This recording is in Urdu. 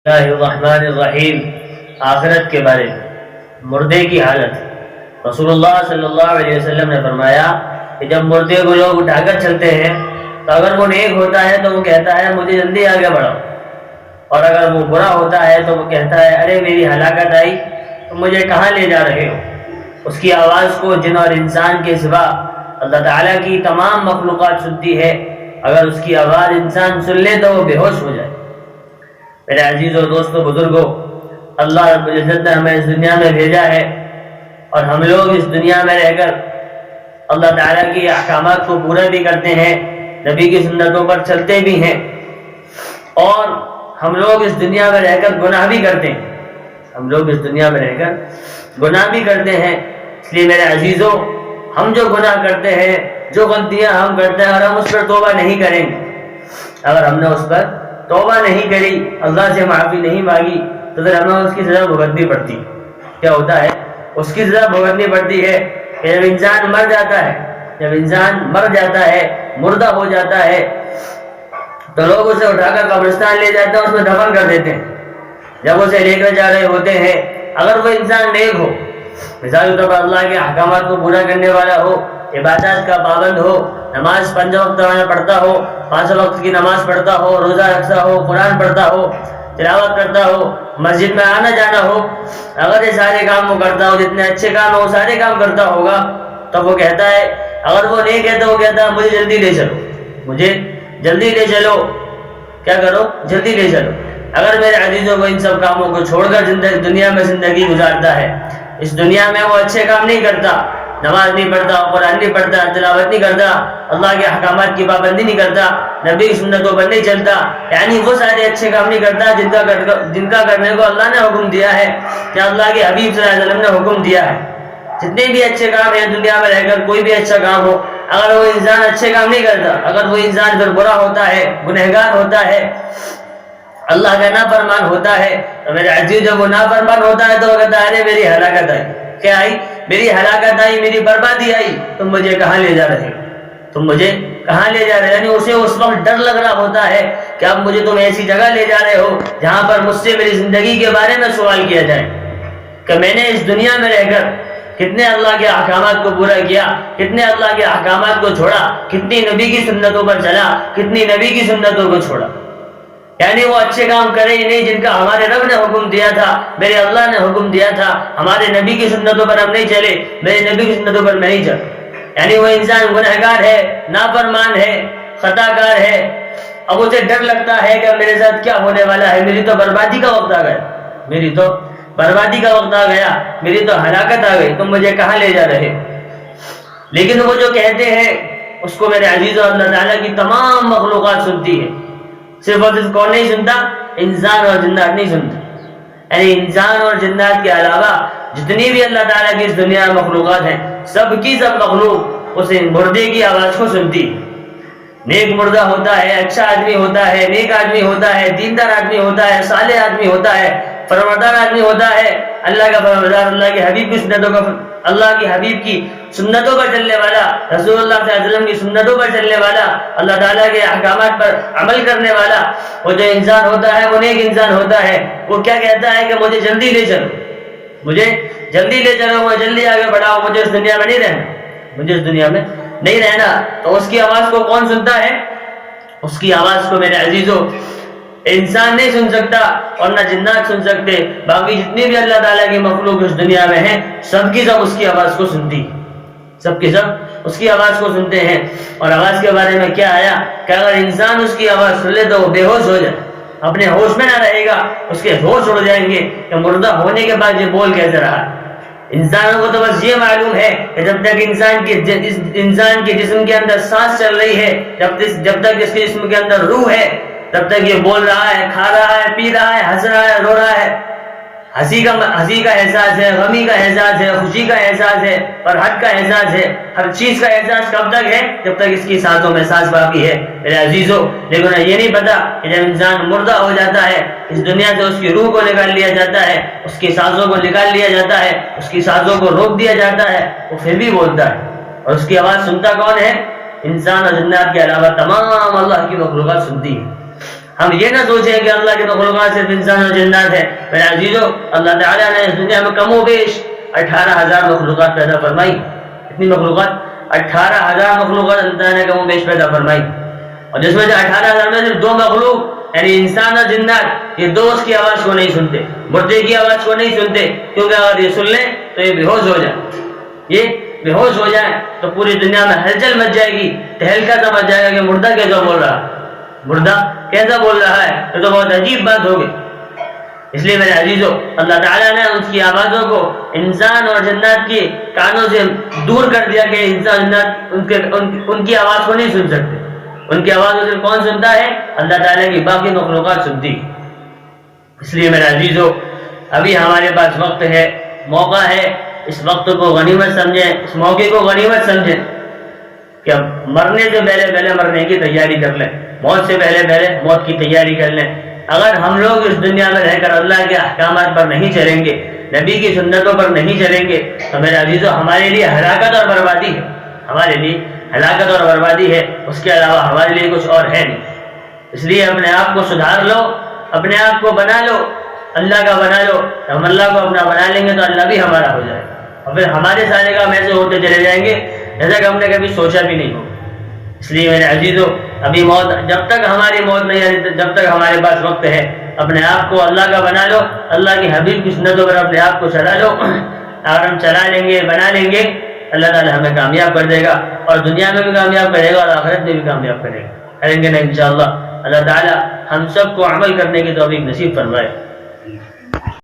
اللہ الرحمن الرحیم، آخرت کے بارے میں مردے کی حالت۔ رسول اللہ صلی اللہ علیہ وسلم نے فرمایا کہ جب مردے کو لوگ اٹھا کر چلتے ہیں تو اگر وہ نیک ہوتا ہے تو وہ کہتا ہے مجھے جلدی آگے بڑھاؤ، اور اگر وہ برا ہوتا ہے تو وہ کہتا ہے ارے میری ہلاکت آئی، تم مجھے کہاں لے جا رہے ہو۔ اس کی آواز کو جن اور انسان کے سوا اللہ تعالیٰ کی تمام مخلوقات سنتی ہے۔ اگر اس کی آواز انسان سن لے تو وہ بے ہوش ہو جائے۔ میرے عزیزوں، دوستوں، بزرگوں، اللہ رب العزت نے ہمیں اس دنیا میں بھیجا ہے، اور ہم لوگ اس دنیا میں رہ کر اللہ تعالیٰ کی احکامات کو پورا بھی کرتے ہیں، نبی کی سنتوں پر چلتے بھی ہیں، اور ہم لوگ اس دنیا میں رہ کر گناہ بھی کرتے ہیں۔ ہم لوگ اس دنیا میں رہ کر گناہ بھی کرتے ہیں۔ اس لیے میرے عزیزوں، ہم جو گناہ کرتے ہیں، جو غلطیاں ہم کرتے ہیں، اور ہم اس پر توبہ نہیں کریں گے، اگر ہم نے اس پر توبہ نہیں کری، اللہ سے معافی نہیں مانگی، تو پھر ہمیں اس کی سزا بھگتنی پڑتی۔ کیا ہوتا ہے؟ اس کی سزا بھگتنی پڑتی ہے کہ جب انسان مر جاتا ہے، جب انسان مر جاتا ہے، مردہ ہو جاتا ہے، تو لوگ اسے اٹھا کر قبرستان لے جاتے ہیں، اس میں دفن کر دیتے ہیں۔ جب اسے لے کر جا رہے ہوتے ہیں، اگر وہ انسان نیک ہو، مثال کے طور پر اللہ کے احکامات کو پورا کرنے والا ہو، عبادات کا پابند ہو، نماز 5 وقت میں پڑھتا ہو، 5 وقت کی نماز پڑھتا ہو، روزہ رکھتا ہو، قرآن پڑھتا ہو، تلاوت کرتا ہو، مسجد میں آنا جانا ہو، اگر یہ سارے کام وہ کرتا ہو، جتنے اچھے کام ہو سارے کام کرتا ہوگا، تو وہ کہتا ہے، اگر وہ نیک ہے تو وہ کہتا ہے مجھے جلدی لے چلو، مجھے جلدی لے چلو، کیا کرو؟ جلدی لے چلو۔ اگر میرے عزیزوں کو ان سب کاموں کو چھوڑ کر دنیا میں زندگی گزارتا ہے، اس دنیا میں وہ اچھے کام نہیں کرتا، نماز نہیں پڑھتا، قرآن نہیں پڑھتا، تلاوت نہیں کرتا، اللہ کے احکامات کی پابندی نہیں کرتا، نبی کی سنتوں پر نہیں چلتا، یعنی وہ سارے اچھے کام نہیں کرتا جن کا کرنے کو اللہ نے حکم دیا ہے، یا اللہ کے حبیب صلی اللہ علیہ وسلم نے حکم دیا ہے۔ جتنے بھی اچھے کام ہیں دنیا میں رہ کر، کوئی بھی اچھا کام ہو، اگر وہ انسان اچھے کام نہیں کرتا، اگر وہ انسان پھر برا ہوتا ہے، گنہگار ہوتا ہے، اللہ کا نافرمان ہوتا ہے، تو میرے عزیز جب وہ نافرمان ہوتا ہے تو وہ کہتا ہے ارے میری ہلاکت آئی۔ کیا آئی؟ میری ہلاکت آئی، میری بربادی آئی، تم مجھے کہاں لے جا رہے ہو، تم مجھے کہاں لے جا رہے ہو؟ یعنی اسے اس وقت ڈر لگ رہا ہوتا ہے کہ اب مجھے تم ایسی جگہ لے جا رہے ہو جہاں پر مجھ سے میری زندگی کے بارے میں سوال کیا جائے کہ میں نے اس دنیا میں رہ کر کتنے اللہ کے احکامات کو پورا کیا، کتنے اللہ کے احکامات کو چھوڑا، کتنی نبی کی سنتوں پر چلا، کتنی نبی کی سنتوں کو چھوڑا۔ یعنی وہ اچھے کام کرے ہی نہیں جن کا ہمارے رب نے حکم دیا تھا، میرے اللہ نے حکم دیا تھا، ہمارے نبی کی سنتوں پر ہم نہیں چلے، میرے نبی کی سنتوں پر میں نہیں چل۔ یعنی وہ انسان گنہگار ہے، نافرمان ہے، خطا کار ہے۔ اب اسے ڈر لگتا ہے کہ میرے ساتھ کیا ہونے والا ہے، میری تو بربادی کا وقت آ گیا، میری تو بربادی کا وقت آ گیا، میری تو ہلاکت آ گئی، تم مجھے کہاں لے جا رہے۔ لیکن وہ جو کہتے ہیں اس کو میرے عزیزوں اللہ تعالیٰ کی تمام مخلوقات سنتی ہے۔ صرف اور صرف کون نہیں سنتا؟ انسان اور جنات نہیں سنتا۔ یعنی انسان اور جنات کے علاوہ جتنی بھی اللہ تعالیٰ کی اس دنیا میں مخلوقات ہیں، سب کی سب مخلوق اس مردے کی آواز کو سنتی۔ نیک مردہ ہوتا ہے، اچھا آدمی ہوتا ہے، نیک آدمی ہوتا ہے، دیندار آدمی ہوتا ہے، صالح آدمی ہوتا ہے، فرمانبردار آدمی ہوتا ہے، اللہ کا فرمانبردار، اللہ کے حبیب کی سنتوں کا، اللہ کے حبیب کی سنتوں پر چلنے والا، رسول اللہ صلی اللہ علیہ وسلم کی سنتوں پر چلنے والا، اللہ تعالیٰ کے احکامات پر عمل کرنے والا، وہ جو انسان ہوتا ہے وہ نیک انسان ہوتا ہے۔ وہ کیا کہتا ہے کہ مجھے جلدی لے چلو، مجھے جلدی لے چلو، مجھے جلدی آگے بڑھاؤ، مجھے اس دنیا میں نہیں رہنا، مجھے اس دنیا میں نہیں رہنا۔ تو اس کی آواز کو کون سنتا ہے؟ اس کی آواز کو میرے عزیزوں انسان نہیں سن سکتا، اور نہ جنات سن سکتے۔ باقی جتنی بھی اللہ تعالیٰ کی مخلوق اس دنیا میں ہیں، سب کی سب اس کی آواز کو سنتی، سب کی سب اس کی آواز کو سنتے ہیں۔ اور آواز کے بارے میں کیا آیا کہ اگر انسان اس کی آواز سن لے تو وہ بے ہوش ہو جائے، اپنے ہوش میں نہ رہے گا، اس کے ہوش اڑ جائیں گے کہ مردہ ہونے کے بعد یہ بول کیسے رہا۔ انسانوں کو تو بس یہ معلوم ہے کہ جب تک انسان کے جسم کے اندر سانس چل رہی ہے، جب تک اس کے جسم کے اندر روح ہے، تب تک یہ بول رہا ہے، کھا رہا ہے، پی رہا ہے، ہنس رہا ہے، رو رہا ہے۔ ہنسی کا احساس ہے، غمی کا احساس ہے، خوشی کا احساس ہے، فرحت کا احساس ہے۔ ہر چیز کا احساس کب تک ہے؟ جب تک اس کی سانسوں میں سانس باقی ہے میرے عزیزوں۔ لیکن یہ نہیں پتا کہ جب انسان مردہ ہو جاتا ہے، اس دنیا سے اس کی روح کو نکال لیا جاتا ہے، اس کی سانسوں کو نکال لیا جاتا ہے، اس کی سانسوں کو روک دیا جاتا ہے، وہ پھر بھی بولتا ہے۔ اور اس کی آواز سنتا کون ہے؟ انسان اور جنات کے علاوہ تمام اللہ کی مخلوقات سنتی ہے۔ ہم یہ نہ سوچیں کہ اللہ کے مخلوقات صرف انسان اور جنات ہیں. میرے عزیزو، اللہ تعالیٰ نے اس دنیا میں کم و بیش 18,000 مخلوقات پیدا فرمائی. اتنی مخلوقات، 18,000 مخلوقات اللہ تعالیٰ نے کم و بیش پیدا فرمائی. اور جس میں سے 18,000 میں صرف 2 مخلوق یعنی انسان اور جنات، یہ 2 اس کی آواز کو نہیں سنتے، مردے کی آواز کو نہیں سنتے، کیونکہ اگر یہ سن لیں تو یہ بے ہوش ہو جائے. یہ بے ہوش ہو جائے تو پوری دنیا میں ہلچل مچ جائے گی، تہلکہ سا مچ جائے گا کہ مردہ کیسا بول رہا، مردہ کیسا بول رہا ہے. یہ تو بہت عجیب بات ہوگی. اس لیے میرے عزیزو، اللہ تعالیٰ نے اس کی آوازوں کو انسان اور جنات کی کانوں سے دور کر دیا کہ انسان جنات ان کی آواز کو نہیں سن سکتے. ان کی آواز کو کون سنتا ہے؟ اللہ تعالیٰ کی باقی مخلوقات سنتی. اس لیے میرے عزیزو، ابھی ہمارے پاس وقت ہے، موقع ہے. اس وقت کو غنیمت سمجھیں، اس موقع کو غنیمت سمجھیں کہ مرنے سے پہلے مرنے کی تیاری کر لیں، موت سے پہلے موت کی تیاری کر لیں. اگر ہم لوگ اس دنیا میں رہ کر اللہ کے احکامات پر نہیں چلیں گے، نبی کی سنتوں پر نہیں چلیں گے، تو میرے عزیزو ہمارے لیے ہلاکت اور بربادی ہے. ہمارے لیے ہلاکت اور بربادی ہے، اس کے علاوہ ہمارے لیے کچھ اور ہے نہیں. اس لیے اپنے آپ کو سدھار لو، اپنے آپ کو بنا لو، اللہ کا بنا لو. ہم اللہ کو اپنا بنا لیں گے تو اللہ بھی ہمارا ہو جائے گا، اور پھر ہمارے سارے کام ایسے ہوتے چلے جائیں گے جیسا کہ ہم نے کبھی سوچا بھی نہیں ہو. اس لیے میرے عزیزو، ابھی موت، جب تک ہماری موت نہیں آتی، جب تک ہمارے پاس وقت ہے، اپنے آپ کو اللہ کا بنا لو، اللہ کی حبیب کی سنتوں پر اپنے آپ کو چلا لو. اگر ہم چلا لیں گے، بنا لیں گے، اللہ تعالیٰ ہمیں کامیاب کر دے گا، اور دنیا میں بھی کامیاب کرے گا اور آخرت میں بھی کامیاب کرے گا. کریں گے نا انشاءاللہ. اللہ تعالیٰ ہم سب کو عمل کرنے کی توفیق نصیب فرمائے.